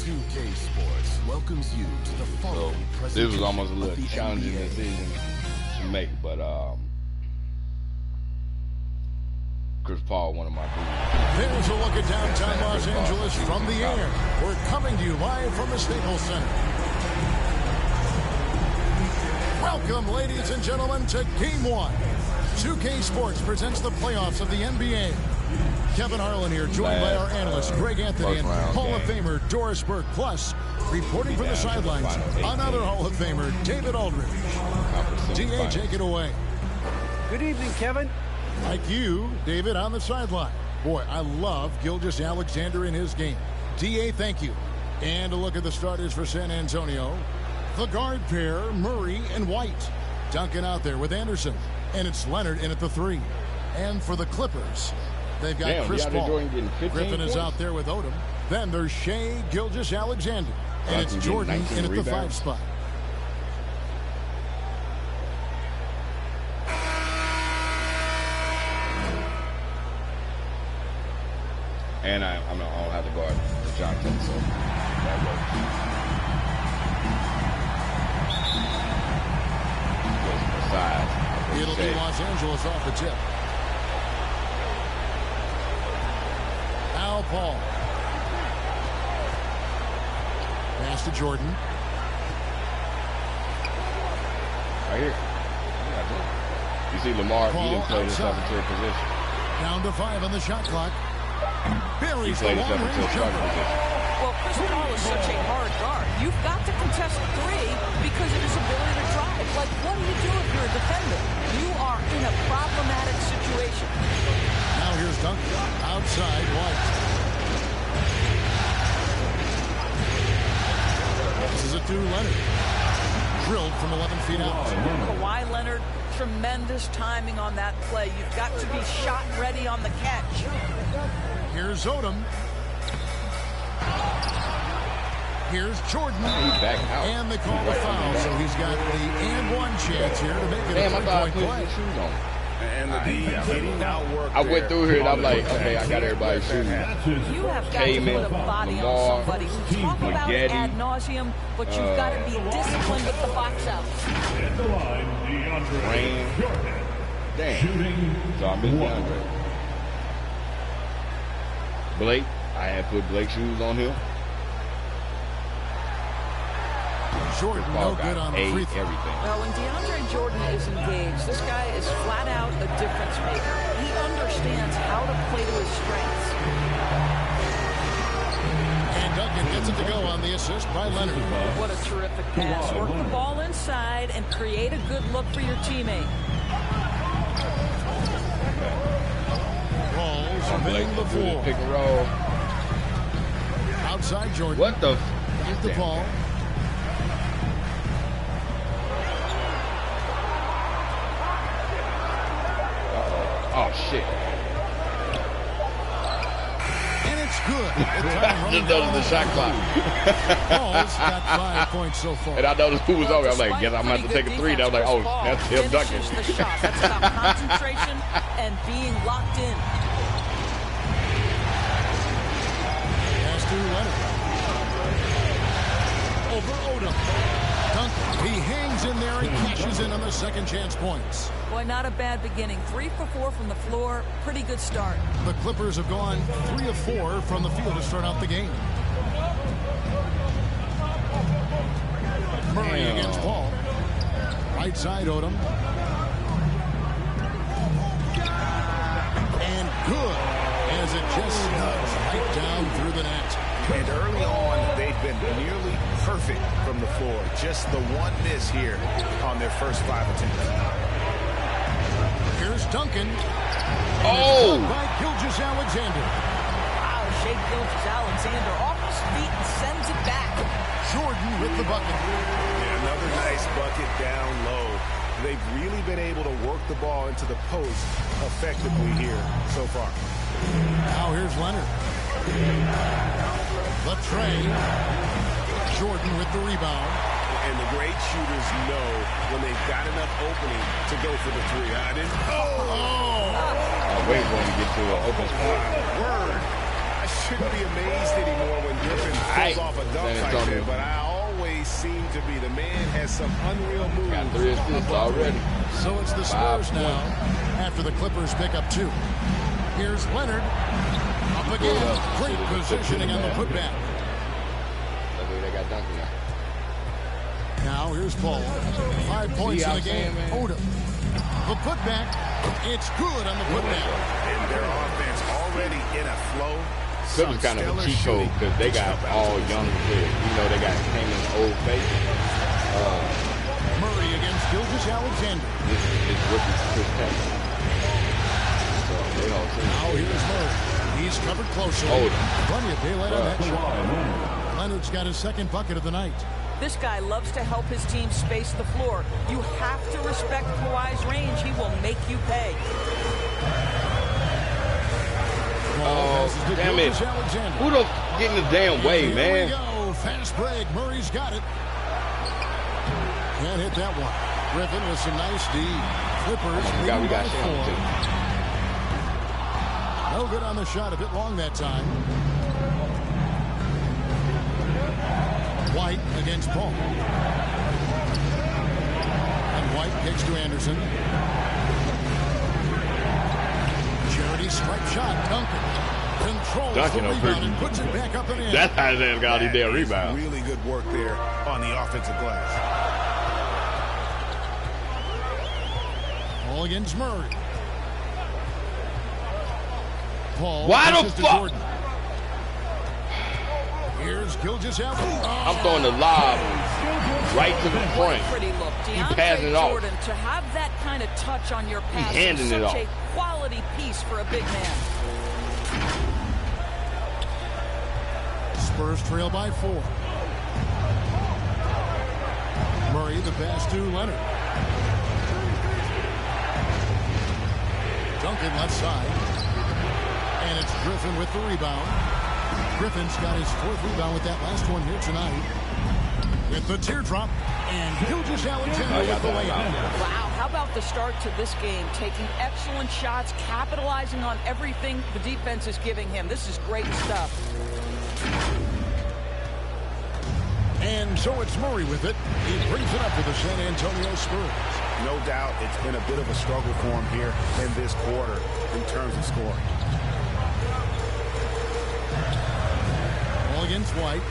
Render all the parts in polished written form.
2K Sports welcomes you to the following presentation. This was almost a little challenging decision to make, but Chris Paul, one of my dudes. There's a look at downtown Los Angeles from the air. We're coming to you live from the Staples Center. Welcome, ladies and gentlemen, to Game 1. 2K Sports presents the playoffs of the NBA. Kevin Harlan here, joined by our analyst, Greg Anthony, and Hall of Famer Doris Burke. Plus, reporting from the sidelines, another Hall of Famer, David Aldridge. DA, take it away. Good evening, Kevin. Like you, David, on the sideline. Boy, I love Gilgeous-Alexander in his game. DA, thank you. And a look at the starters for San Antonio. The guard pair, Murray and White. Duncan out there with Anderson. And it's Leonard in at the 3. And for the Clippers, they've got Chris Paul. Griffin is out there with Odom. Then there's Shea Gilgeous-Alexander. And it's Jordan in at the 5 spot. And I don't have to guard Jonathan, so that works. It'll be Los Angeles off the tip. Al Paul. Pass to Jordan. Right here. You see Lamar, he didn't play himself into a position. Down to 5 on the shot clock. He played himself into a starting position. Well, Chris Paul is such a hard guard. You've got to contest 3 because of his ability to drive. Like, what do you do if you're a defender? You are in a problematic situation. Now here's Duncan. Outside, White. This is it to Leonard. Drilled from 11 feet out. Kawhi Leonard, tremendous timing on that play. You've got to be shot ready on the catch. Here's Odom. Here's Jordan. And they call the foul, so he's got the and 1 chance here to make it a 3-point play. And the D getting outworked. I went through here and I'm like, okay, I got everybody's shoes. You have got to put a body on somebody. We talk about it ad nauseum, but you've got to be disciplined with the box out. At the line, Rain. Damn. So I missed DeAndre. Blake. I had put Blake's shoes on him. Jordan, no good on the free throw. Well, when DeAndre Jordan is engaged, this guy is flat out a difference maker. He understands how to play to his strengths. And Duncan gets it to go on the assist by Leonard. What a terrific pass. Work the ball inside and create a good look for your teammate. Paul's winning the 4. Pick and roll. Outside Jordan. What the? Back to Paul. Oh, shit. And it's good. Just noticed the shot clock. Paul's got 5 points so far. And I noticed who was over. I'm like, guess I'm going to have to take a 3. And I was like, oh, that's him dunking. The shot. That's about concentration and being locked in. Pass to Leonard. Over Odom. Duncan. He hangs in there and cashes in on the second chance points. Boy, not a bad beginning. 3 for 4 from the floor. Pretty good start. The Clippers have gone 3 of 4 from the field to start out the game. Murray against Paul. Right side, Odom. And good as it just snugs right down through the net. And early on, they've been nearly perfect from the floor. Just the one miss here on their first 5 attempts. Here's Duncan. Oh! By Gilgeous-Alexander. Wow, Shea Gilgeous-Alexander off his feet and sends it back. Jordan with the bucket. Yeah, another nice bucket down low. They've really been able to work the ball into the post effectively here so far. Now here's Leonard. The tray. Jordan with the rebound. And the great shooters know when they've got enough opening to go for the 3. I didn't. Wait for him to get to an open spot. Word. I shouldn't be amazed anymore when Griffin pulls off a dunk right there, but I always seem to be. The man has some unreal moves. Got 3 assists already. So it's the Spurs now after the Clippers pick up 2. Here's Leonard. Up again. Great positioning on the putback. They got Duncan now. Now here's Paul. 5 points in the game. Odom. The putback. It's good on the putback. And their offense already in a flow. Clippers kind of a cheat code because they got all young players. You know, they got came in old face. Murray against Gilgeous-Alexander. This rookie Chris Patrick. So they all see. Now here's Murray. He's covered closely. Plenty of daylight on that shot. Leonard's got his second bucket of the night. This guy loves to help his team space the floor. You have to respect Kawhi's range. He will make you pay. Oh, damn it. Who the getting the damn way, Here man? we go. Fast break. Murray's got it. Can't hit that one. Griffin with some nice D. Clippers We got 4. No good on the shot. A bit long that time. White against Paul. And White kicks to Anderson. Charity stripe shot. Duncan controls the rebound and puts it back up and in. That's how they got his damn rebound. Really good work there on the offensive glass. Paul against Murray. Paul. Why the fuck? Here's Gilgeous-Alexander. I'm throwing the lob right to the front. Pretty look. He passing it off. Jordan, to have that kind of touch on your pass is handing it such off. a quality piece for a big man. Spurs trail by 4. Murray the pass to Leonard. Duncan left side. And it's Griffin with the rebound. Griffin's got his 4th rebound with that last one here tonight. With the teardrop. And Gilgeous-Alexander with the layup. Wow, how about the start to this game? Taking excellent shots, capitalizing on everything the defense is giving him. This is great stuff. And so it's Murray with it. He brings it up for the San Antonio Spurs. No doubt it's been a bit of a struggle for him here in this quarter in terms of scoring. Ball against White.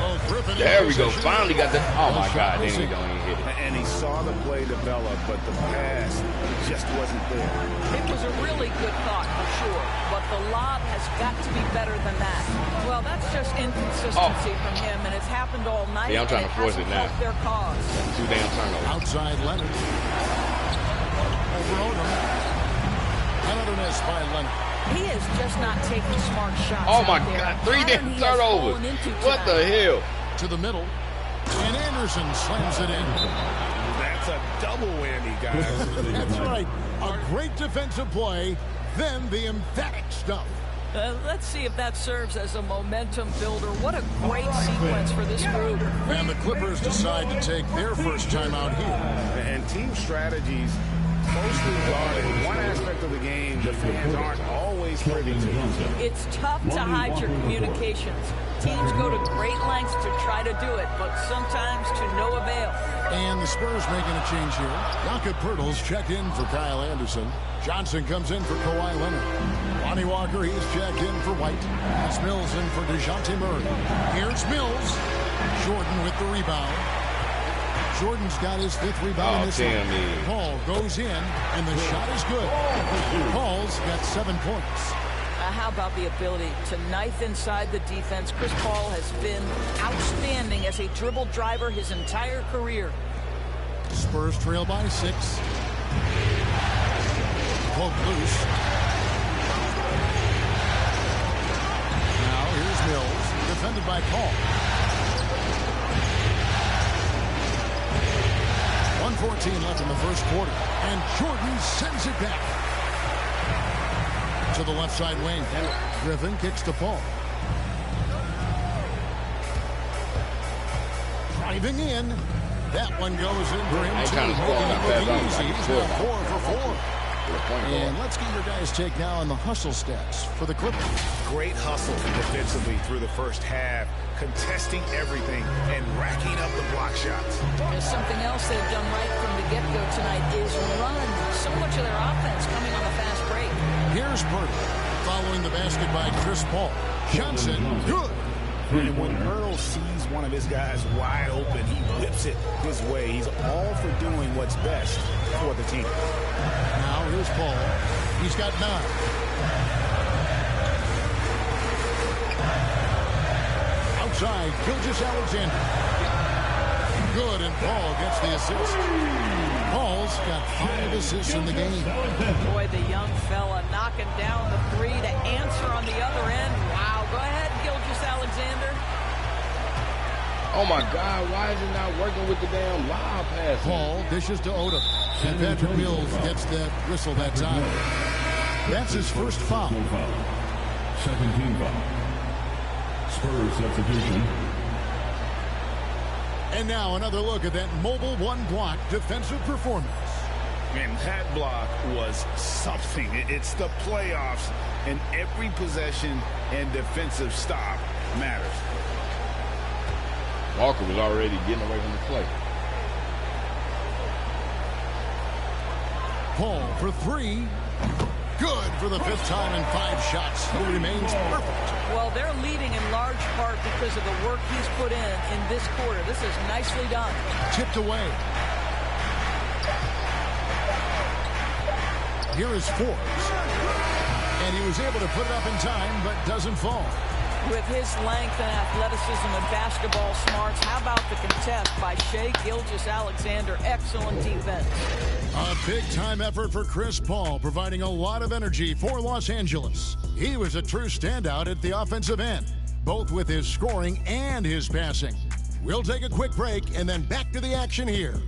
Oh, Griffin. There we go. Finally got that. Oh, my God. Then he don't even hit it. And he saw the play develop, but the pass just wasn't there. It was a really good thought for sure, but the lob has got to be better than that. Well, that's just inconsistency from him, and it's happened all night. Yeah, I'm trying to force it now. Their cause. 2 damn turnovers. Outside Leonard. Over Odom. Another miss by Leonard. He is just not taking smart shots. Oh, my out there. God. 3 damn Pattern he has turnovers. fallen into What the tonight. hell? To the middle. And Anderson slams it in. That's a double whammy, guys. That's right. A great defensive play, then the emphatic stuff. Let's see if that serves as a momentum builder. What a great sequence for this group. And the Clippers decide to take their first time out here. And team strategies mostly guarded one aspect of the game the fans aren't always privy to. It's tough to hide your communications. Teams go to great lengths to try to do it, but sometimes to no avail. And the Spurs making a change here. Jakob Poeltl's checked in for Kyle Anderson. Johnson comes in for Kawhi Leonard. Lonnie Walker, he's checked in for White. It's Mills in for DeJounte Murray. Here's Mills. Jordan with the rebound. Jordan's got his 5th rebound in this one. Paul goes in, and the shot is good. Paul's got 7 points. How about the ability to knife inside the defense? Chris Paul has been outstanding as a dribble driver his entire career. Spurs trail by 6. Poke loose. Now here's Mills, defended by Paul. 1:14 left in the first quarter, and Jordan sends it back to the left side wing. Griffin kicks to Paul. Driving in. That one goes in for him, too. Making it look easy. He's now 4 for 4. And let's get your guys' take now on the hustle stats for the Clippers. Great hustle defensively through the first half, contesting everything and racking up the block shots. There's something else they've done right from the get-go tonight is run. So much of their offense coming on the fast break. Here's Purtle following the basket by Chris Paul. Johnson, good. And when Earl sees one of his guys wide open, he whips it his way. He's all for doing what's best for the team. Now here's Paul. He's got 9. Outside, Gilgeous-Alexander. Good, and Paul gets the assist. Paul's got 5 assists in the game. Boy, the young fella knocking down the 3 to answer on the other end. Wow, go ahead, Gilgeous-Alexander. Oh, my God. Why is it not working with the damn lob pass? Paul dishes to Odom. And Patrick Mills gets that whistle that time. That's his first foul. Second team foul. Spurs substitution. And now another look at that mobile one-block defensive performance. And that block was something. It's the playoffs, and every possession and defensive stop matters. Walker was already getting away from the play. Paul for 3. Good for the 5th time in 5 shots. He remains perfect. Well, they're leading in large part because of the work he's put in this quarter. This is nicely done. Tipped away. Here is Forbes. And he was able to put it up in time, but doesn't fall. With his length and athleticism and basketball smarts, how about the contest by Shai Gilgeous-Alexander? Excellent defense. A big-time effort for Chris Paul, providing a lot of energy for Los Angeles. He was a true standout at the offensive end, both with his scoring and his passing. We'll take a quick break and then back to the action here.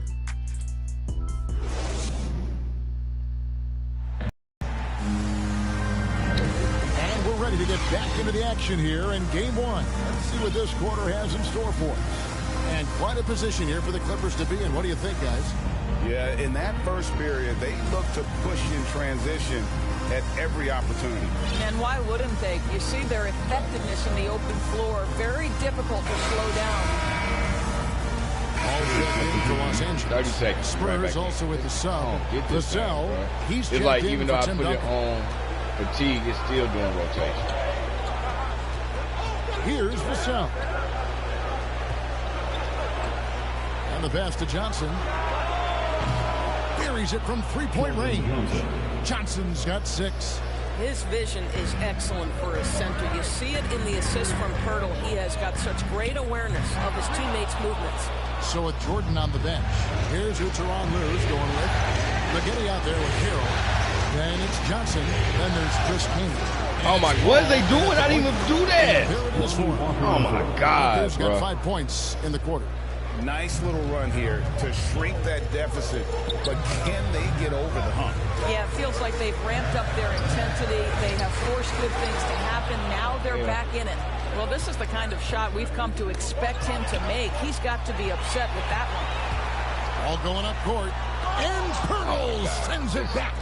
To get back into the action here in game 1. Let's see what this quarter has in store for us. And quite a position here for the Clippers to be in. What do you think, guys? Yeah, in that first period, they looked to push in transition at every opportunity. And why wouldn't they? You see their effectiveness in the open floor. Very difficult to slow down. All checked in for Los Angeles. 30 seconds. Spurs right also with the sub. The cell, he's it's checked like in even for though I Tim put Duncan. it on fatigue, it's still doing rotation. Here's Vassell. And the pass to Johnson. Buries it from 3-point range. Johnson's got 6. His vision is excellent for a center. You see it in the assist from Pirtle. He has got such great awareness of his teammates' movements. So with Jordan on the bench, here's who Teron Lue's going with. McGinty out there with Carroll. Then it's Johnson. Then there's Chris King. Oh, my. What is they doing? I didn't even do that. Here it is for him. Oh, my God, He's bro. got 5 points in the quarter. Nice little run here to shrink that deficit, but can they get over the hump? Yeah, it feels like they've ramped up their intensity. They have forced good things to happen. Now they're back in it. Well, this is the kind of shot we've come to expect him to make. He's got to be upset with that one. All going up court. And Pirtle sends it back.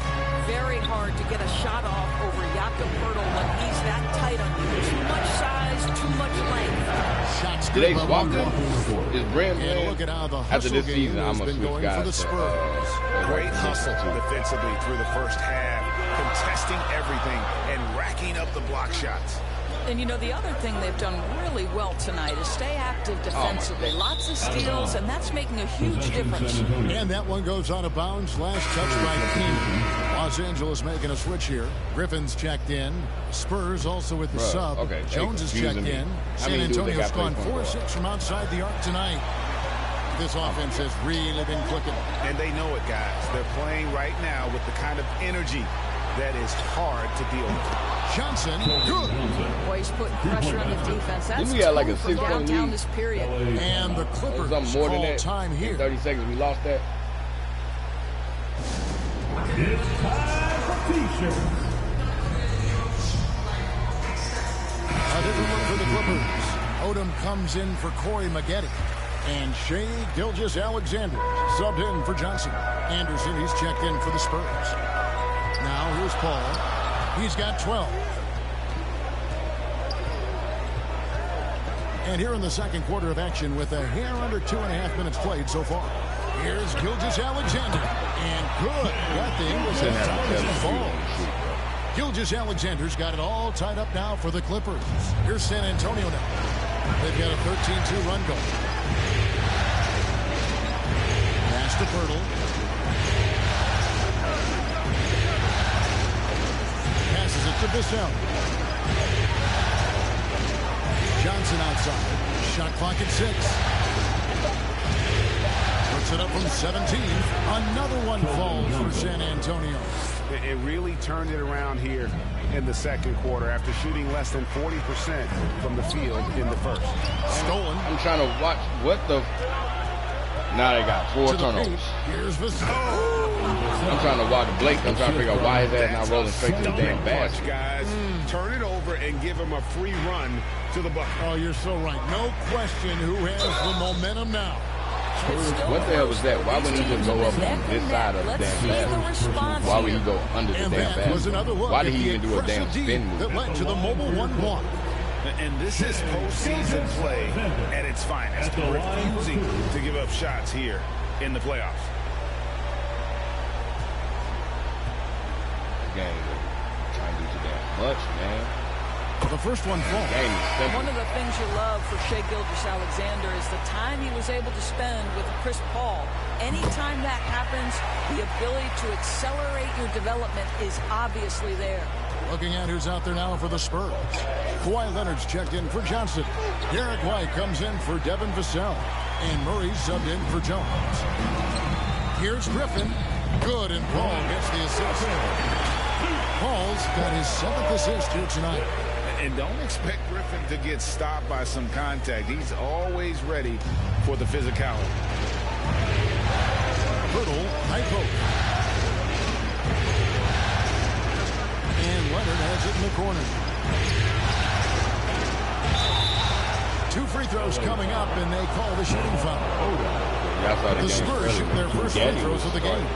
Very hard to get a shot off over Jakob Pirtle when he's that tight on you. Too much size, too much length. Shots Did good they by swap Walker. them? Is Brand And look at how the after hustle this game season, has I'm been going for the Spurs. Great hustle defensively through the first half, contesting everything and racking up the block shots. And, you know, the other thing they've done really well tonight is stay active defensively. Lots of steals, and that's making a huge difference. And that one goes out of bounds. Last touch by King. Los Angeles making a switch here. Griffin's checked in. Spurs also with the sub. Okay, Jones is checked in. San Antonio's gone 4-6 from outside the arc tonight. This offense has really been clicking. And they know it, guys. They're playing right now with the kind of energy that is hard to deal with. Johnson, good. Boy, he's putting pressure on the defense. That's we got like a 2 from 6-point downtown lead. this period. And the Clippers Something more than call that. time here. In 30 seconds, we lost that. It's time for T-shirts. A different look for the Clippers. Odom comes in for Corey Maggette. And Shai Gilgeous-Alexander subbed in for Johnson. Anderson, he's checked in for the Spurs. Here's Paul. He's got 12. And here in the second quarter of action with a hair under 2.5 minutes played so far. Here's Gilgeous-Alexander. And good. That thing was as tight as it falls. Gilgeous-Alexander's got it all tied up now for the Clippers. Here's San Antonio now. They've got a 13-2 run going. Pass to Pirtle. Passes it to Bissell. Johnson outside. Shot clock at 6. Puts it up from 17. Another one falls for San Antonio. It really turned it around here in the second quarter after shooting less than 40% from the field in the first. Stolen. I'm trying to watch what the. Now they got 4 turnovers. Here's Bissell. I'm trying to watch Blake. I'm trying to figure out why his ass not rolling straight to the damn basket. Guys, turn it over and give him a free run to the bucket. Oh, you're so right. No question who has the momentum now. What the hell was that? Why wouldn't he just go up on this side of the damn basket? Why would he go under the damn basket? Why did he even do a damn spin move? That led to the mobile 1-1. And this is postseason play at its finest. Refusing to give up shots here in the playoffs. Game trying to do too damn much, man. The first one falls. One of the things you love for Shai Gilgeous-Alexander is the time he was able to spend with Chris Paul. Anytime that happens, the ability to accelerate your development is obviously there. Looking at who's out there now for the Spurs. Kawhi Leonard's checked in for Johnson. Derek White comes in for Devin Vassell. And Murray subbed in for Jones. Here's Griffin. Good, and Paul gets the assist. Paul's got his 7th assist here tonight. And don't expect Griffin to get stopped by some contact. He's always ready for the physicality. Pirtle, high poke. And Leonard has it in the corner. 2 free throws coming up, and they call the shooting foul. The Spurs shoot their first free throws of the game.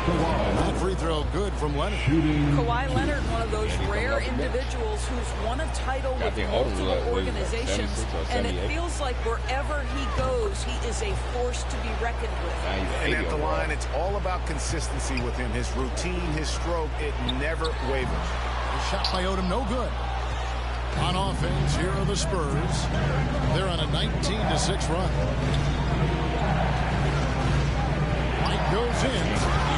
That free throw good from Leonard. Kawhi Leonard, one of those rare individuals who's won a title with multiple organizations, and it feels like wherever he goes, he is a force to be reckoned with. And at the line, it's all about consistency with him. His routine, his stroke, it never wavers. The shot by Odom, no good. On offense, here are the Spurs. They're on a 19-6 run. White goes in,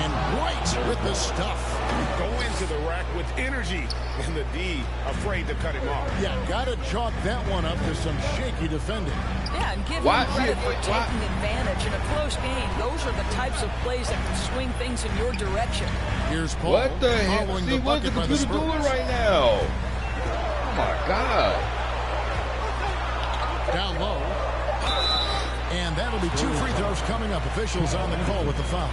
and White with the stuff. Go into the rack with energy, and the D afraid to cut him off. Yeah, gotta chalk that one up to some shaky defending. Yeah, and give him credit for taking advantage in a close game. Those are the types of plays that can swing things in your direction. Here's Paul. What the hell? See, what's the computer doing right now? Oh, my God. Down low. And that'll be 2 free throws coming up. Officials on the call with the foul.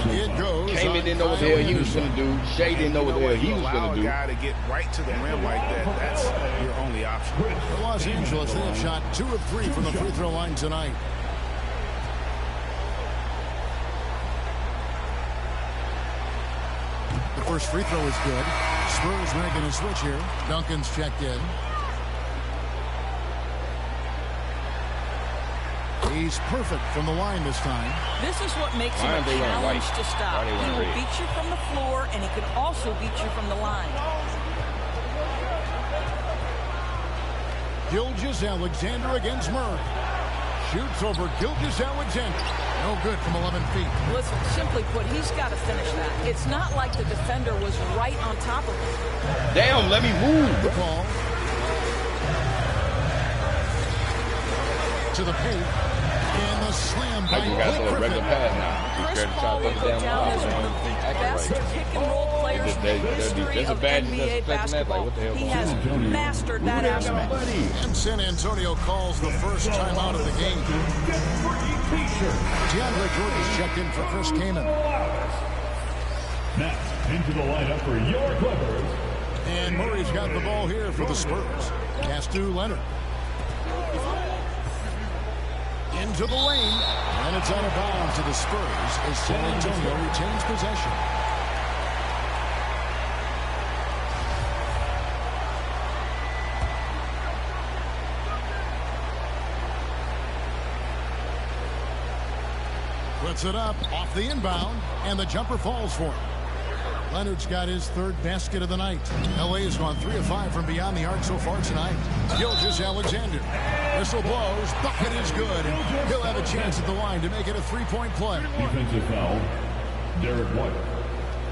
It goes. Kame didn't know what the hell he was going to do. Shai didn't know what the hell he was going to do. Allow a guy to get right to the rim like that. That's your only option. For Los Angeles, they have shot 2 of 3 from the free throw line tonight. The first free throw is good. Spurs making a switch here. Duncan's checked in. He's perfect from the line this time. This is what makes him a challenge to stop. He will beat you from the floor, and he can also beat you from the line. Gilgeous-Alexander against Murray. Shoots over Gilgeous-Alexander. No good from 11 feet. Listen, simply put, he's got to finish that. It's not like the defender was right on top of him. Damn, let me move. The ball. To the paint. And the slam by You got a regular pass now. Chris Paul will go down as one of the best pick-and-roll players in the history of NBA basketball. He has mastered that aspect. And San Antonio calls the first time out of the game. DeAndre Jordan's checked in for Chris Kaman. Now, into the lineup for your Clippers. And Murray's got the ball here for the Spurs. Pass to Leonard. Into the lane. And it's out of bounds to the Spurs as San Antonio retains possession. Puts it up off the inbound, and the jumper falls for him. Leonard's got his third basket of the night. LA has gone 3 of 5 from beyond the arc so far tonight. Gilgeous-Alexander. Whistle blows. Bucket is good. He'll have a chance at the line to make it a three-point play. Defensive foul, Derek White.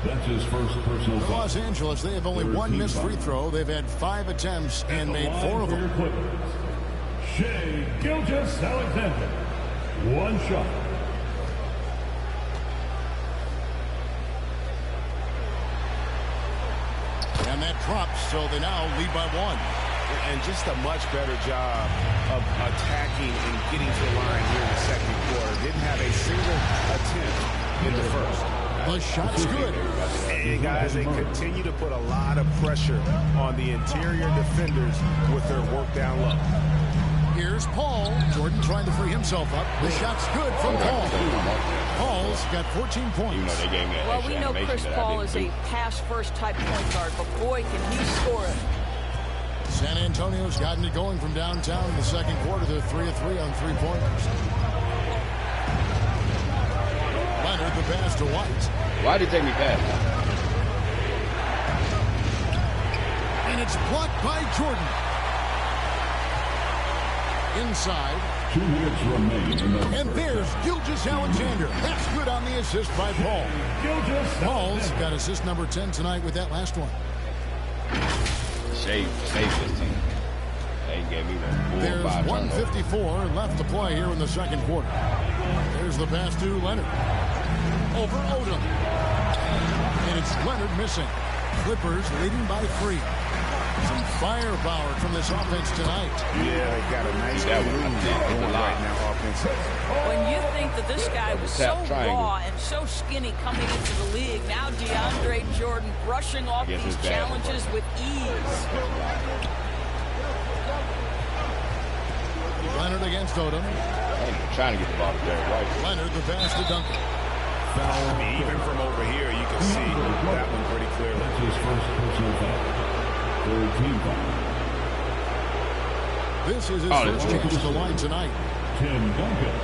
That's his first personal foul. Los Angeles, they have only one missed free throw. They've had 5 attempts and made 4 of them. Shai Gilgeous-Alexander. One shot. And that drops, so they now lead by 1. And just a much better job of attacking and getting to the line here in the second quarter. Didn't have a single attempt in the first. The shot's good. And guys, they continue to put a lot of pressure on the interior defenders with their work down low. Here's Paul. Jordan trying to free himself up. The shot's good from Paul. Paul's got 14 points. Even though they gave me an Well, we know Chris Paul is a pass-first type point guard, but boy, can he score it. San Antonio's gotten it going from downtown in the second quarter. They're 3 of 3 on three-pointers. Leonard, the pass to White. Why did he take me past? And it's blocked by Jordan. Inside. 2 minutes remain. And there's Gilgeous-Alexander. That's good on the assist by Paul. Paul's got assist number 10 tonight with that last one. Shave this team. They gave me the There's 1:54 left to play here in the second quarter. There's the pass to Leonard. Over Odom. And it's Leonard missing. Clippers leading by 3. Some firepower from this offense tonight. Yeah, they got a nice lead right now offensively. When you think that this guy was so raw and so skinny coming into the league, now DeAndre Jordan brushing off these challenges with ease. Leonard against Odom. Trying to get the ball to Derek White. Leonard, the pass to Duncan. Even from over here, you can see that one pretty clearly. That's his first personal foul. Third team foul. This is his first chance at the line tonight. Tim Duncan,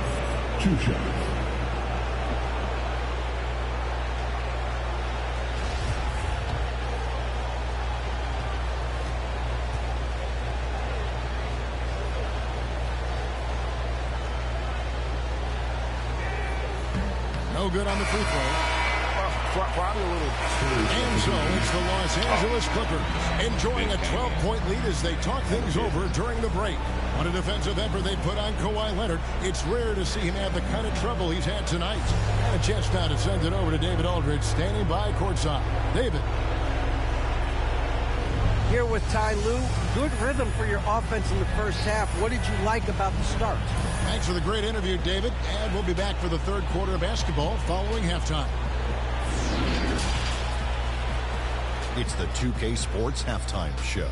2 shots. No good on the free throw. Probably a little. And so it's the Los Angeles Clippers enjoying a 12-point lead as they talk things over during the break. What a defensive effort they put on Kawhi Leonard. It's rare to see him have the kind of trouble he's had tonight. And a chance now to send it over to David Aldridge, standing by courtside. David. Here with Ty Lue. Good rhythm for your offense in the first half. What did you like about the start? Thanks for the great interview, David. And we'll be back for the third quarter of basketball following halftime. It's the 2K Sports Halftime Show.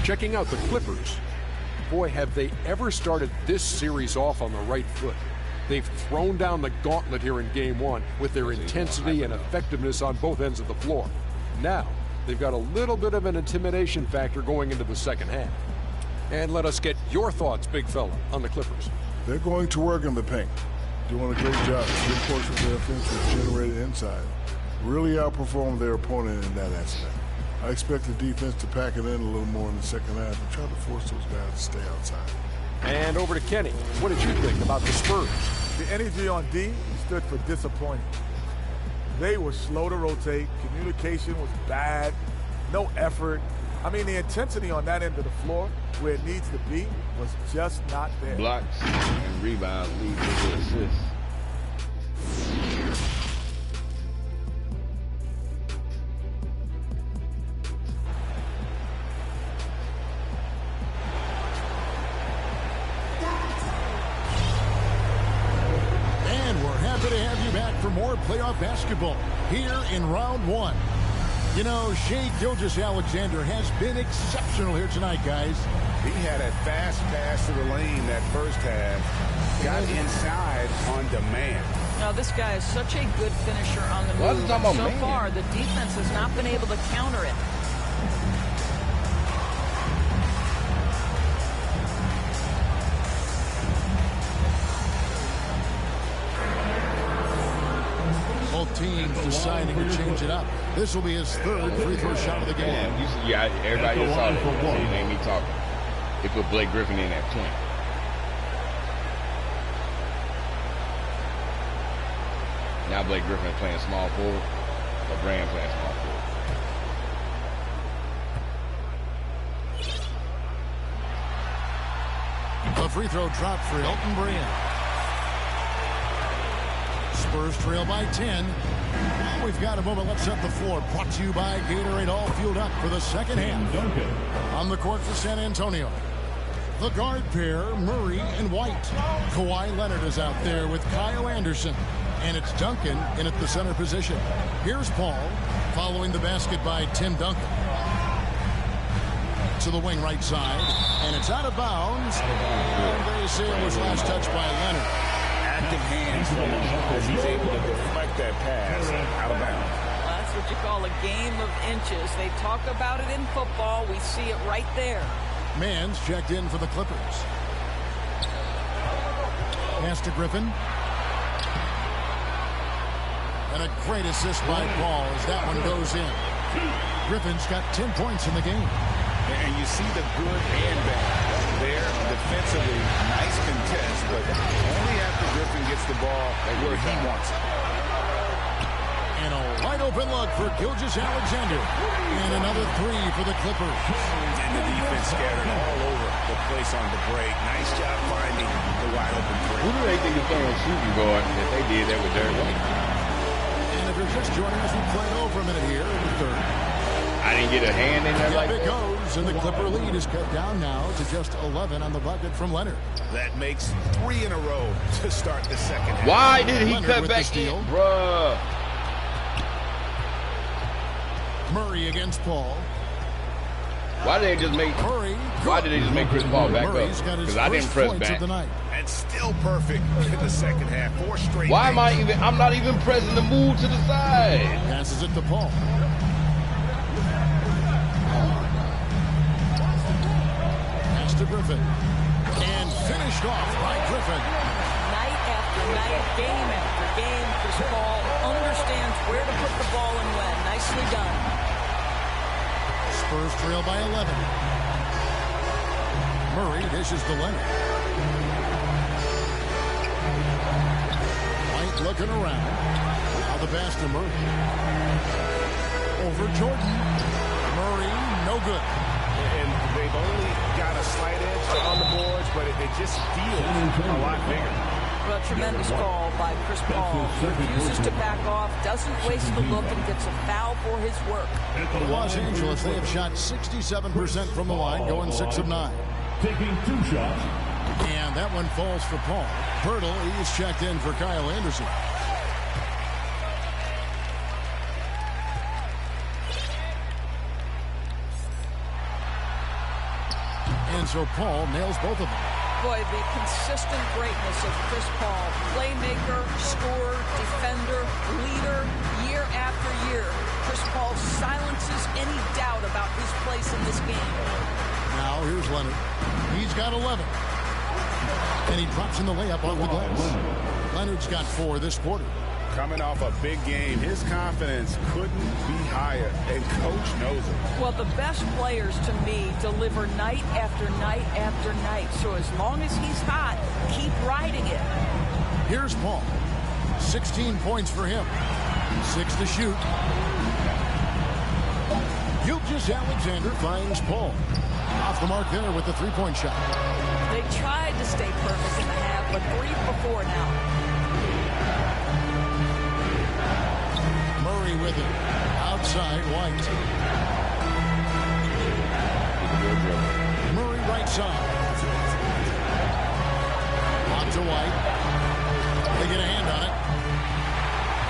Checking out the Clippers. Boy, have they ever started this series off on the right foot. They've thrown down the gauntlet here in Game 1 with their intensity and effectiveness on both ends of the floor. Now, they've got a little bit of an intimidation factor going into the second half. And let us get your thoughts, big fella, on the Clippers. They're going to work in the paint. Doing a great job. A good portion of their offense was generated inside. Really outperformed their opponent in that aspect. I expect the defense to pack it in a little more in the second half and try to force those guys to stay outside. And over to Kenny. What did you think about the Spurs? The energy on D stood for disappointing. They were slow to rotate. Communication was bad. No effort. I mean, the intensity on that end of the floor, where it needs to be, was just not there. Blocks and rebounds lead to assists. more playoff basketball here in round one. You know, Shai Gilgeous-Alexander has been exceptional here tonight, guys. He had a fast pass to the lane that first half. Got inside on demand. Now, this guy is such a good finisher on the move. So far, the defense has not been able to counter it. Both teams deciding to change it up. This will be his third free throw shot of the game. Yeah, everybody just saw that. See, it ain't me talking. They put Blake Griffin in at point. Now Blake Griffin is playing small forward. Or Brand playing small forward. The free throw dropped for Elton Brand. Spurs trail by 10. We've got a moment. Let's set the floor. Brought to you by Gatorade, all fueled up for the second half. On the court for San Antonio, the guard pair, Murray and White. Kawhi Leonard is out there with Kyle Anderson. And it's Duncan in at the center position. Here's Paul following the basket by Tim Duncan. To the wing right side. And it's out of bounds. And they say it was last touched by Leonard. Active hands from him as he's able to deflect that pass out of bounds. Well, that's what you call a game of inches. They talk about it in football. We see it right there. Mann's checked in for the Clippers. Pass to Griffin. And a great assist by Paul as that one goes in. Griffin's got 10 points in the game. And you see the good and bad there defensively. Nice contest, but only after Griffin gets the ball where he wants it. And a wide open look for Gilgeous-Alexander. And another three for the Clippers. And the defense scattered all over the place on the break. Nice job finding the wide open three. Who do they think is playing shooting guard if they did that with Derek White? And if you're just joining us, we played over a minute here in the third. I didn't get a hand in there like that. It goes, and the Clipper lead is cut down now to just 11 on the bucket from Leonard. That makes 3 in a row to start the second half. Why did he Leonard cut back in, bruh? Murray against Paul. Why did they just make Murray? Why did they just make Chris Paul back up? Because I didn't press back. And still perfect in the second half. 4 straight. Why am I even? I'm not even pressing the move to the side. Passes it to Paul. To Griffin. And finished off by Griffin. Night after night, game after game, Chris Paul understands where to put the ball and when. Nicely done. Spurs trail by 11. Murray dishes to Leonard. White looking around. Now the pass to Murray. Over Jordan. Murray, no good. And they've only got a slight edge on the boards, but it just feels a lot bigger. Well, tremendous call by Chris Paul. He refuses to back off, doesn't waste the look, and gets a foul for his work. Los Angeles, they have shot 67% from the line, going 6 of 9. Taking 2 shots. And that one falls for Paul. Hurdle, he's checked in for Kyle Anderson. And so Paul nails both of them. Boy, the consistent greatness of Chris Paul. Playmaker, scorer, defender, leader, year after year. Chris Paul silences any doubt about his place in this game. Now here's Leonard. He's got 11. And he drops in the layup off the glass. Leonard's got 4 this quarter. Coming off a big game, his confidence couldn't be higher, and Coach knows it. Well, the best players, to me, deliver night after night after night. So as long as he's hot, keep riding it. Here's Paul. 16 points for him. 6 to shoot. Gilgeous-Alexander finds Paul. Off the mark there with the three-point shot. They tried to stay perfect in the half, but 3 for 4 now. With it. Outside, White. Murray right side. On to White. They get a hand on it.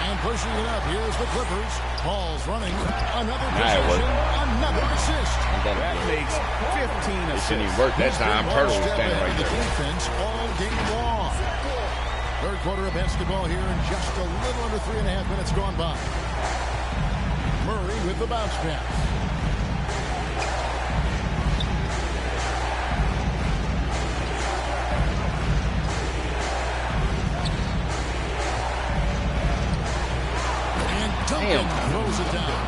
And And pushing it up. Here's the Clippers. Paul's running. Another possession. Another assist. That makes 15 assists. It didn't even work that time. Turtle was standing right there. Defense all game long. Third quarter of basketball here, and just a little under 3.5 minutes gone by. Murray with the bounce pass. And Duncan throws it down.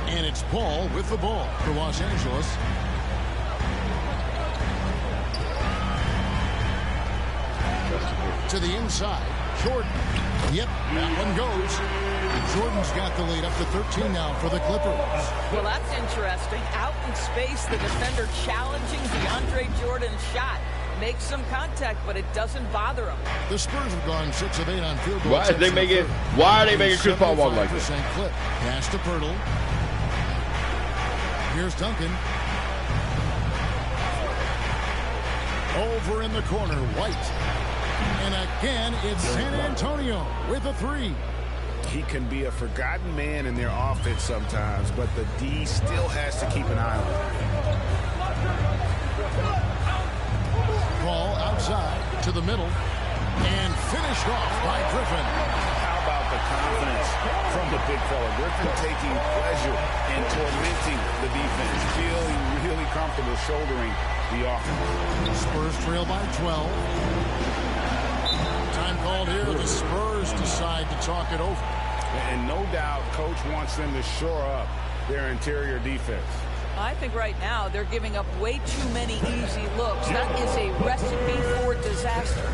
And it's Paul with the ball for Los Angeles. To the inside, Jordan. Yep, that one goes. Jordan's got the lead up to 13 now for the Clippers. Well, that's interesting. Out in space, the defender challenging DeAndre Jordan's shot. Makes some contact, but it doesn't bother him. The Spurs have gone 6 of 8 on field goals. Why are they making Chris Paul walk like this? Clip. Pass to Pirtle. Here's Duncan. Over in the corner, White. And again, it's San Antonio with a 3. He can be a forgotten man in their offense sometimes, but the D still has to keep an eye on him. Ball outside to the middle and finished off by Griffin. How about the confidence from the big fella? Griffin taking pleasure in tormenting the defense, feeling really comfortable shouldering the offense. Spurs trail by 12. Time called here. The Spurs decide to talk it over. And no doubt, Coach wants them to shore up their interior defense. I think right now they're giving up way too many easy looks. That is a recipe for disaster.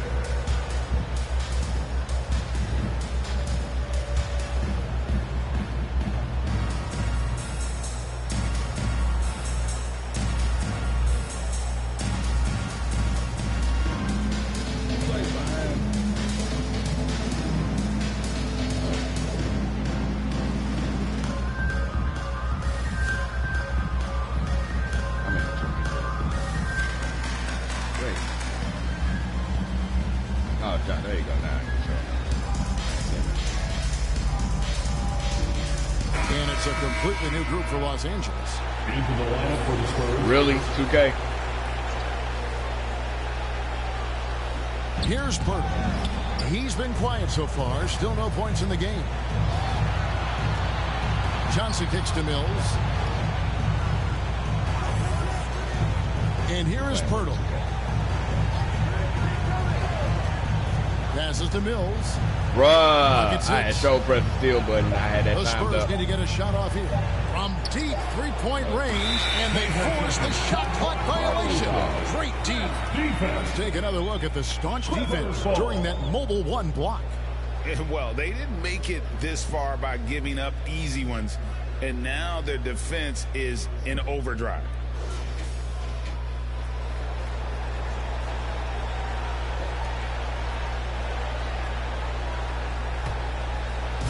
There you go now. And it's a completely new group for Los Angeles. Into the lineup for the Spurs. Really? 2K? Here's Pirtle. He's been quiet so far. Still no points in the game. Johnson kicks to Mills. And here is Pirtle. Passes to Mills. Bruh. I had so pressed the steal button. I had that the timed Spurs up. need to get a shot off here. From deep three-point range, and they force the shot clock violation. Great D. Let's take another look at the staunch defense during that mobile one block. Well, they didn't make it this far by giving up easy ones, and now their defense is in overdrive.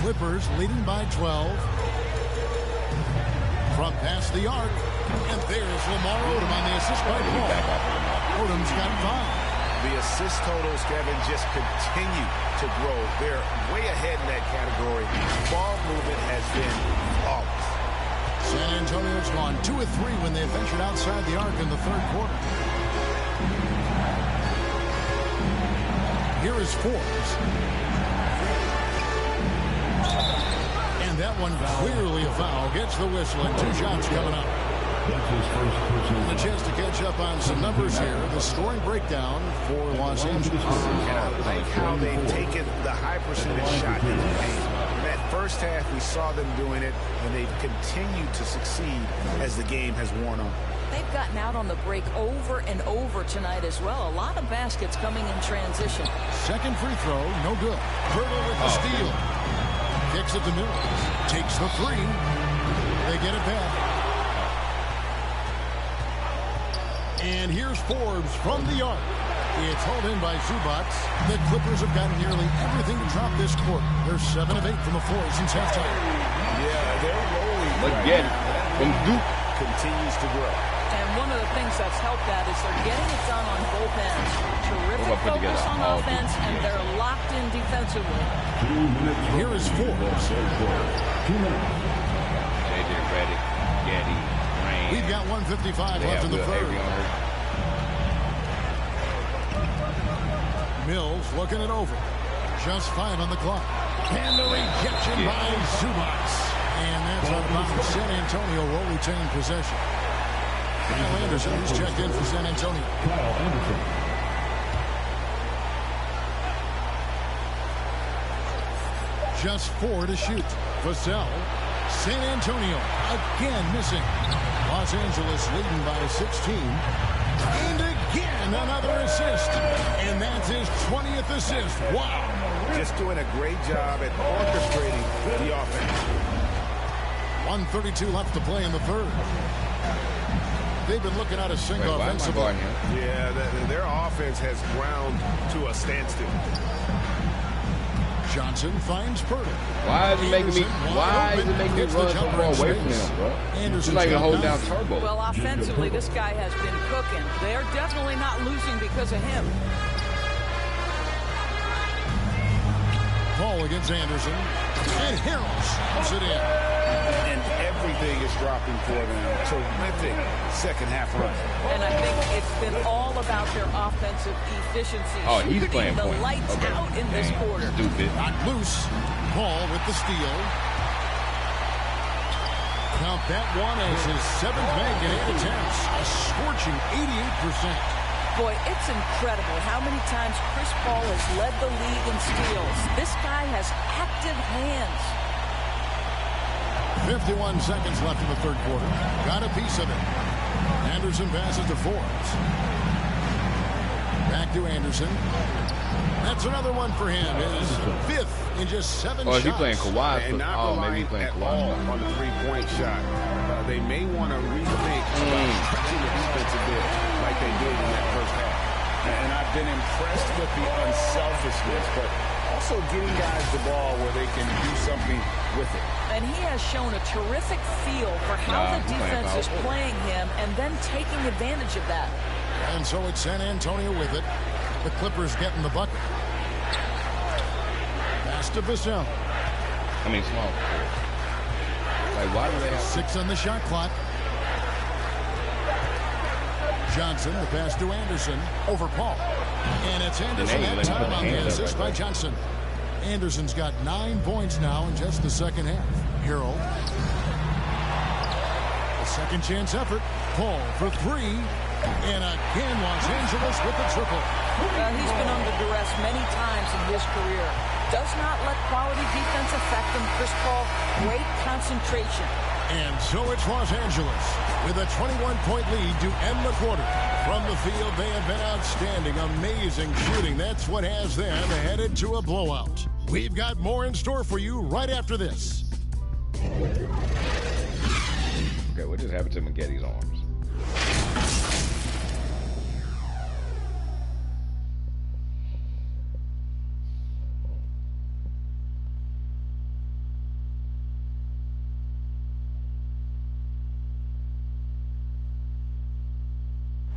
Clippers leading by 12. From past the arc. And there's Lamar Odom on the assist by Paul. Odom's got 5. The assist totals, Kevin, just continue to grow. They're way ahead in that category. Ball movement has been flawless. San Antonio's gone 2 of 3 when they ventured outside the arc in the third quarter. Here is Forbes. That one clearly a foul. Gets the whistle and 2 shots coming up. That's his first personal. And a chance to catch up on some numbers here. The scoring breakdown for Los Angeles. And I like how they've taken the high percentage shot in the game. In that first half, we saw them doing it, and they've continued to succeed as the game has worn on. They've gotten out on the break over and over tonight as well. A lot of baskets coming in transition. Second free throw, no good. Pirtle with the steal. Kicks it to Mills. Takes the 3. They get it back. And here's Forbes from the arc. It's hauled in by Zubac. The Clippers have gotten nearly everything to drop this quarter. They're 7 of 8 from the floor since halftime. Yeah, they're rolling. Again, from Duke. Continues to grow. And one of the things that's helped that is they're getting it done on both ends. Terrific focus on offense, and they're locked in defensively. Here is Forbes. JJ Redick, Getty, Rain. We've got 1:55 left in the third. Mills looking it over. Just 5 on the clock. And the rejection by Zubac. And that's out of bounds. San Antonio will retain possession. Kyle Anderson is checked in for San Antonio. Kyle Anderson. Just 4 to shoot. Vassell. San Antonio again missing. Los Angeles leading by 16. And again another assist. And that's his 20th assist. Wow. Just doing a great job at orchestrating the offense. 1:32 left to play in the third. They've been looking at a single offensively. Yeah, their offense has ground to a standstill. Johnson finds Purdy. Why is he making me run the ball away from him, bro? He's not even holding down Turbo. Well, offensively, this guy has been cooking. They're definitely not losing because of him. Ball against Anderson. And Harris puts it in. And everything is dropping for them. Terrific second half run. And I think it's been all about their offensive efficiency. Oh, he's playing the point. lights out in this quarter. Stupid. Not loose. Ball with the steal. Count that one as his 7th make in 8 attempts. A scorching 88%. Boy, it's incredible how many times Chris Paul has led the league in steals. This guy has active hands. 51 seconds left in the third quarter. Got a piece of it. Anderson passes to Forbes. Back to Anderson. That's another one for him. His 5th in just 7 shots. Oh, is he playing Kawhi? And not maybe he's playing Kawhi on the three-point shot. They may want to rethink about stretching the defensive bit like they did in that first half. And I've been impressed with the unselfishness, but also getting guys the ball where they can do something with it. And he has shown a terrific feel for how the defense is playing him and then taking advantage of that. And so it's San Antonio with it. The Clippers getting the bucket. Pass to Vassell. I mean, small. Like, why do they have 6 on the shot clock? Johnson, the pass to Anderson over Paul. And it's Anderson that time on the assist by Johnson. Anderson's got 9 points now in just the second half. Hero. A second chance effort. Paul for 3. And again, Los Angeles with the triple. He's been under duress many times in his career. Does not let quality defense affect him. Chris Paul, great concentration. And so it's Los Angeles with a 21-point lead to end the quarter. From the field, they have been outstanding. Amazing shooting. That's what has them headed to a blowout. We've got more in store for you right after this. Okay, what just happened to McGetty's arms?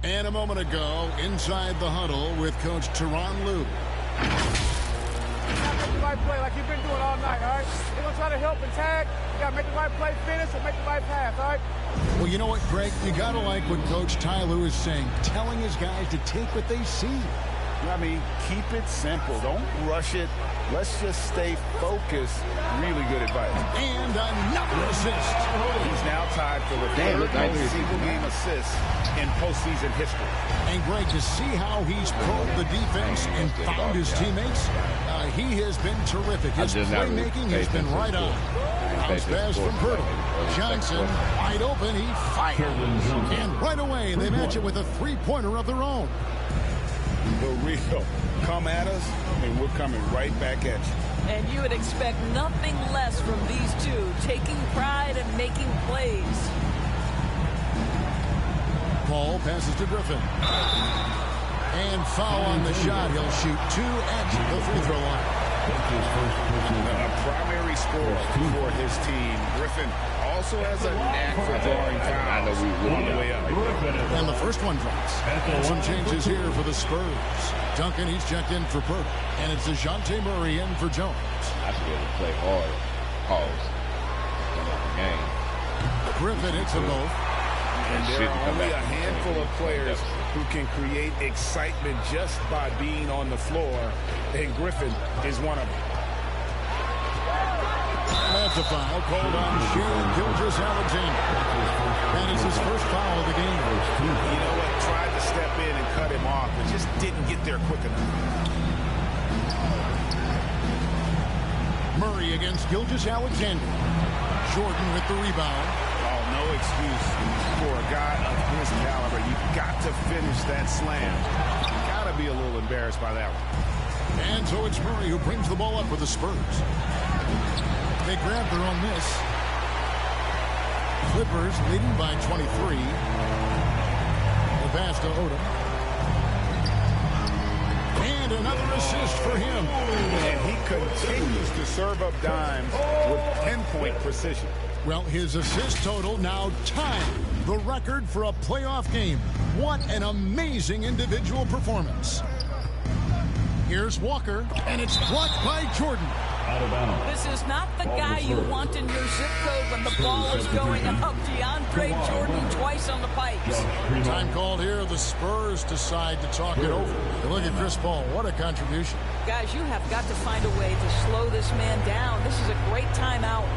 And a moment ago, inside the huddle with Coach Tyronn Lue. Make the right play like you've been doing all night, all right? They're going to try to help and tag. You got to make the right play, finish, and make the right pass, all right? Well, you know what, Greg? You got to like what Coach Ty Lue is saying, telling his guys to take what they see. I mean, keep it simple. Don't rush it. Let's just stay focused. Really good advice. And another assist. He's now tied for the third most single-game assists in postseason history. And Greg, to see how he's probed the defense and found his teammates, he has been terrific. His playmaking has been right on. Bounce pass from Purdy. Johnson, wide open, he fires. And right away, they match it with a three-pointer of their own. The real come at us, and we're coming right back at you. And you would expect nothing less from these two, taking pride and making plays. Paul passes to Griffin. And foul on the shot. He'll shoot 2 at the free throw line. A primary scorer for his team. Griffin also has a knack for drawing fouls on the way up. And the first one drops. And some changes here for the Spurs. Duncan, he's checked in for Burke. And it's DeJounte Murray in for Jones. I should be able to play hard. Pause. Game. Griffin hits them both. And there are only a handful of players who can create excitement just by being on the floor, and Griffin is one of them. That's a foul called on Shane Gilgeous-Alexander. That is his first foul of the game. You know what? Tried to step in and cut him off, but just didn't get there quick enough. Murray against Gilgeous-Alexander. Jordan with the rebound. Oh, no excuse for a guy of his caliber. You've got to finish that slam. You've got to be a little embarrassed by that one. And so it's Murray who brings the ball up for the Spurs. They grab their own miss. Clippers leading by 23. The pass to Odom. And another assist for him. And he continues to serve up dimes with pinpoint precision. Well, his assist total now tied the record for a playoff game. What an amazing individual performance. Here's Walker, and it's blocked by Jordan. This is not the guy you want in your zip code when the ball is going up. DeAndre Jordan twice on the pipes. Time called here. The Spurs decide to talk it over. And look at Chris Paul. What a contribution. Guys, you have got to find a way to slow this man down. This is a great timeout.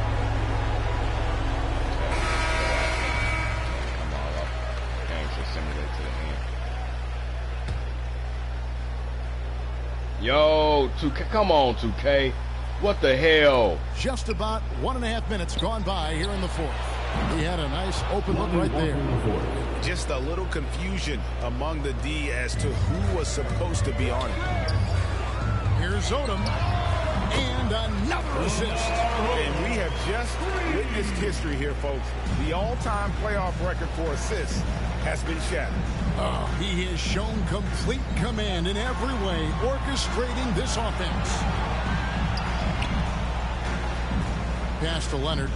Yo, 2K, come on, 2K. What the hell? Just about 1.5 minutes gone by here in the fourth. He had a nice open look right there. Just a little confusion among the D as to who was supposed to be on it. Here's Odom. And another assist. And we have just witnessed history here, folks. The all-time playoff record for assists has been shattered. He has shown complete command in every way, orchestrating this offense. Pass to Leonard.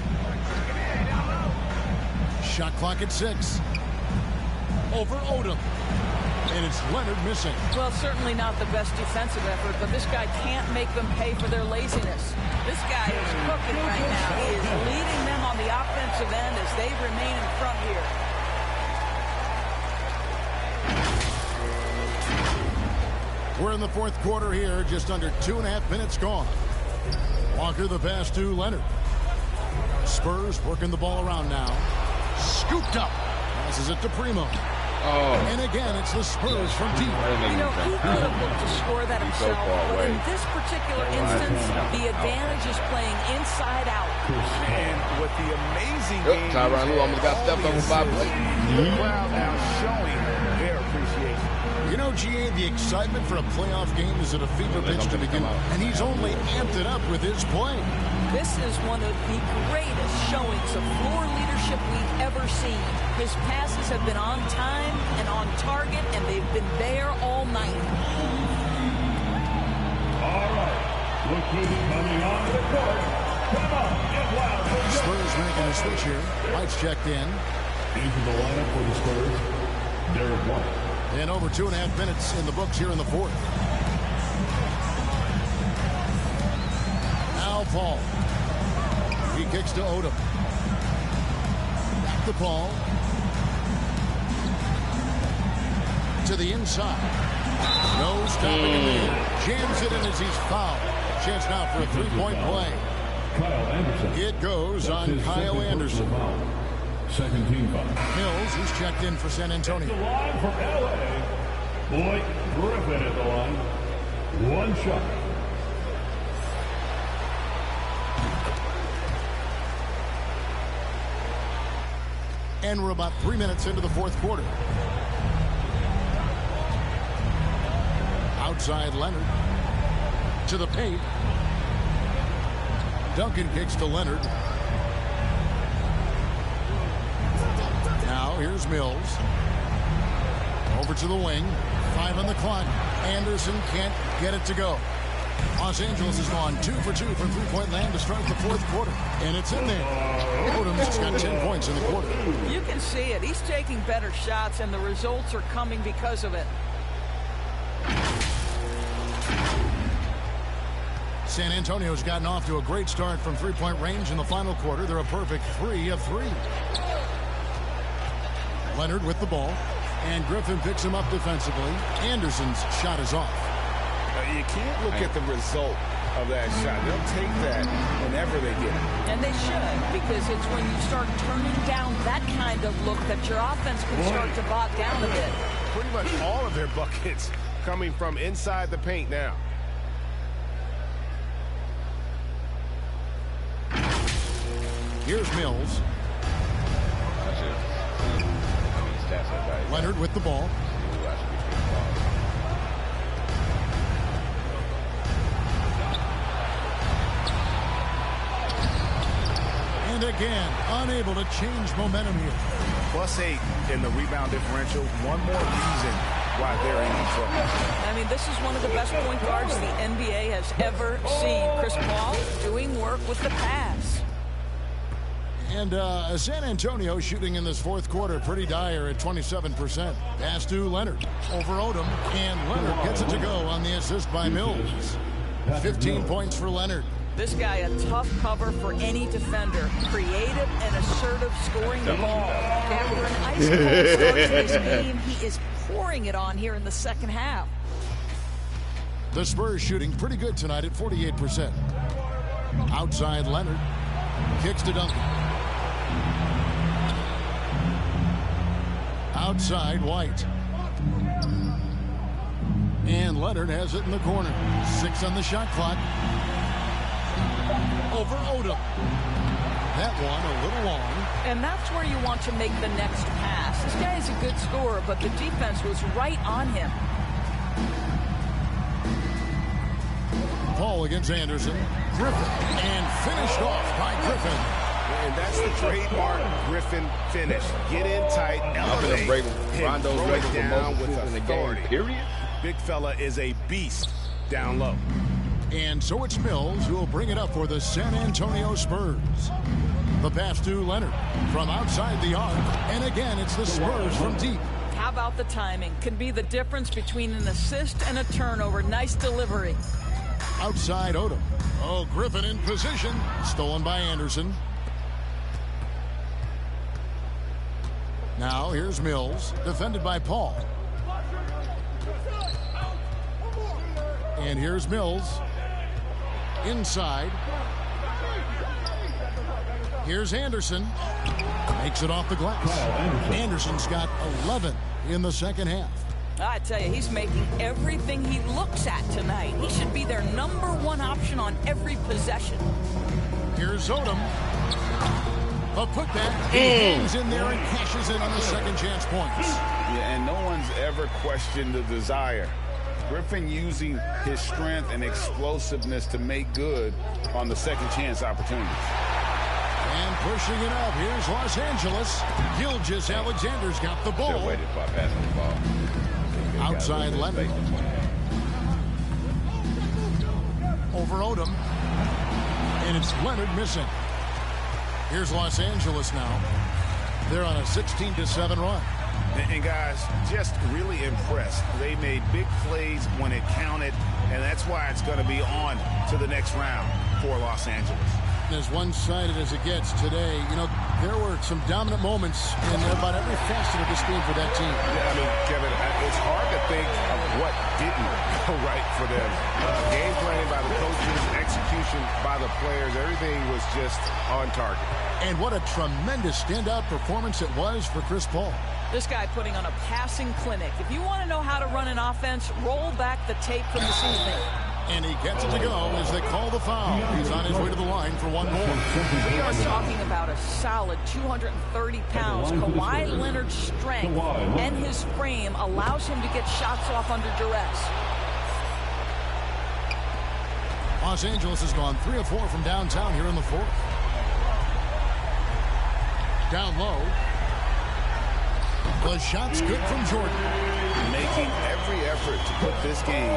Shot clock at 6. Over Odom. And it's Leonard missing. Well, certainly not the best defensive effort, but this guy can't make them pay for their laziness. This guy is cooking right now. He is leading them on the offensive end as they remain in front here. We're in the fourth quarter here, just under 2.5 minutes gone. Walker the pass to Leonard. Spurs working the ball around now. Scooped up. Passes it to Primo. And again, it's the Spurs from deep. You know, he could have looked to score that himself, but in this particular instance, the advantage is playing inside out. And with the amazing game, Tyronn Lue almost got stepped over by Blake. The crowd now showing their appreciation. You know, GA, the excitement for a playoff game is at a fever pitch to begin, and he's only amped it up with his play. This is one of the greatest showings of floor leadership we've ever seen. His passes have been on time and on target, and they've been there all night. All right. Look who's coming onto the court. Come on, get loud. Spurs making a switch here. White's checked in. Into the lineup for the Spurs, Derek White. And over 2.5 minutes in the books here in the fourth. Now Paul. He kicks to Odom. Back to Paul. To the inside. No stopping him there. Jams it in as he's fouled. Chance now for a three-point play. Kyle Anderson. It goes on Kyle Anderson. Second team foul. Mills, who's checked in for San Antonio. The line from L.A. Blake Griffin at the line. One shot. And we're about 3 minutes into the fourth quarter. Outside Leonard. To the paint. Duncan kicks to Leonard. Now here's Mills. Over to the wing. 5 on the clock. Anderson can't get it to go. Los Angeles has gone 2 for 2 from three-point land to start the fourth quarter. And it's in there. Odom's just got 10 points in the quarter. You can see it. He's taking better shots, and the results are coming because of it. San Antonio's gotten off to a great start from three-point range in the final quarter. They're a perfect 3 of 3. Leonard with the ball, and Griffin picks him up defensively. Anderson's shot is off. You can't look at the result of that shot. They'll take that whenever they get it. And they should, because it's when you start turning down that kind of look that your offense can start to bog down a bit. Pretty much all of their buckets coming from inside the paint now. Here's Mills. Leonard with the ball. And again, unable to change momentum here. +8 in the rebound differential. One more reason why they're in trouble. I mean, this is one of the best point guards the NBA has ever seen. Chris Paul doing work with the pass. And San Antonio shooting in this fourth quarter pretty dire at 27%. Pass to Leonard over Odom, and Leonard gets it to go on the assist by Mills. 15 points for Leonard. This guy a tough cover for any defender. Creative and assertive scoring the ball. After an ice cold start to this game, he is pouring it on here in the second half. The Spurs shooting pretty good tonight at 48%. Outside Leonard. Kicks to Duncan. Outside White. And Leonard has it in the corner. 6 on the shot clock. Over Odom. That one a little long. And that's where you want to make the next pass. This guy is a good scorer, but the defense was right on him. Paul against Anderson. Griffin. And finished off by Griffin. And that's the trademark Griffin finish. Get in tight, elevate, and throw it down with authority. Period. Big fella is a beast down low. And so it's Mills who will bring it up for the San Antonio Spurs. The pass to Leonard from outside the arc. And again, it's the Spurs from deep. How about the timing? Can be the difference between an assist and a turnover. Nice delivery. Outside Odom. Oh, Griffin in position. Stolen by Anderson. Now here's Mills. Defended by Paul. And here's Mills. Inside. Here's Anderson. Makes it off the glass. Anderson's got 11 in the second half. I tell you, he's making everything he looks at tonight. He should be their #1 option on every possession. Here's Odom. A putback. He hangs in there and cashes in on the second chance points. Yeah, and no one's ever questioned the desire. Griffin using his strength and explosiveness to make good on the second chance opportunities. And pushing it up, here's Los Angeles. Gilgeous Alexander's got the ball. Waited for passing the ball. Outside Leonard. Over Odom. And it's Leonard missing. Here's Los Angeles now. They're on a 16-7 run. And guys, just really impressed. They made big plays when it counted, and that's why it's going to be on to the next round for Los Angeles. As one-sided as it gets today, you know, there were some dominant moments in about every facet of this game for that team. Yeah, I mean, Kevin, it's hard to think of what didn't go right for them. Game planning by the coaches, execution by the players, everything was just on target. And what a tremendous standout performance it was for Chris Paul. This guy putting on a passing clinic. If you want to know how to run an offense, roll back the tape from this evening. And he gets it to go as they call the foul. He's on his way to the line for one more. We are talking about a solid 230 pounds. Kawhi Leonard's strength and his frame allows him to get shots off under duress. Los Angeles has gone 3 of 4 from downtown here in the fourth. Down low. The shot's good from Jordan. Making every effort to put this game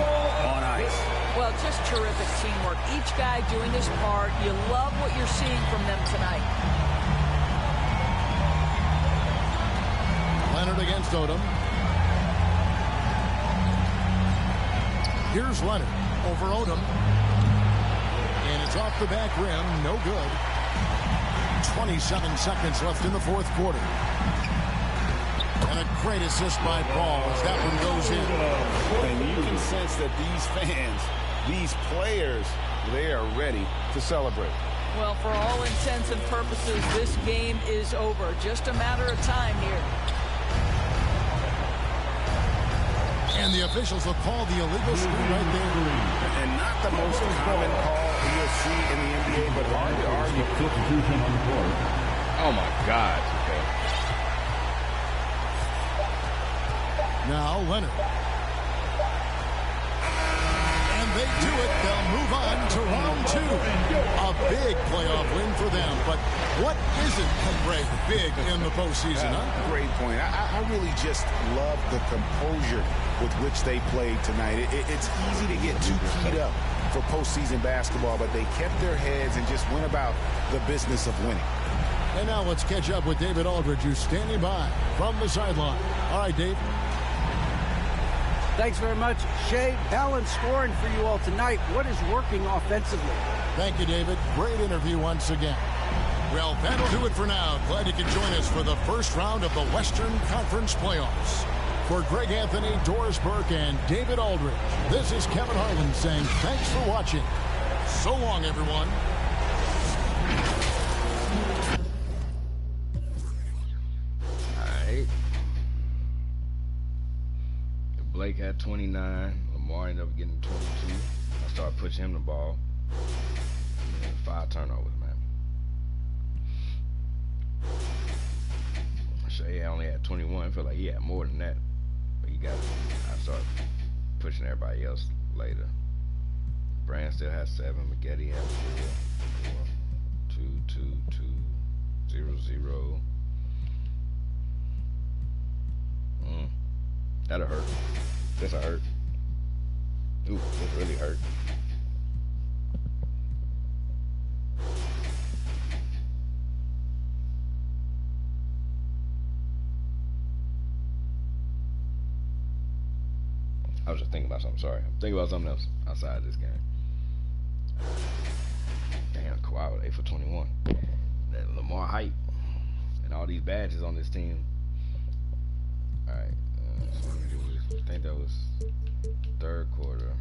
on ice. Well, just terrific teamwork. Each guy doing his part. You love what you're seeing from them tonight. Leonard against Odom. Here's Leonard over Odom. And it's off the back rim. No good. 27 seconds left in the fourth quarter. And a great assist by Paul as that one goes in. And you can sense that these fans, these players, they are ready to celebrate. Well, for all intents and purposes, this game is over. Just a matter of time here. And the officials will call the illegal screen right there. And not the most common call you'll see in the NBA, but hard to argue. Substitution on the court. Oh, my God. Okay. Now Leonard. And they do it. They'll move on to round 2. A big playoff win for them. But what isn't Greg big in the postseason, huh? Great point. I really just love the composure with which they played tonight. It's easy to get too keyed up for postseason basketball, but they kept their heads and just went about the business of winning. And now let's catch up with David Aldridge, who's standing by from the sideline. All right, Dave. Thanks very much, Shea. Balanced scoring for you all tonight. What is working offensively? Thank you, David. Great interview once again. Well, that'll do it for now. Glad you could join us for the first round of the Western Conference Playoffs. For Greg Anthony, Doris Burke, and David Aldridge, this is Kevin Harlan saying thanks for watching. So long, everyone. All right. Blake had 29. Lamar ended up getting 22. I started pushing him the ball. And 5 turnovers, man. Shea only had 21. I feel like he had more than that. But I started pushing everybody else later. Brand still has 7. McGetty had 4. 2, 2, 2, 0, 0. That'll hurt. This'll hurt. Ooh, this really hurt. I was just thinking about something. Sorry. I'm thinking about something else outside of this game. Damn, Kawhi was 8 for 21. That Lamar hype and all these badges on this team. All right. So let me do this. I think that was third quarter.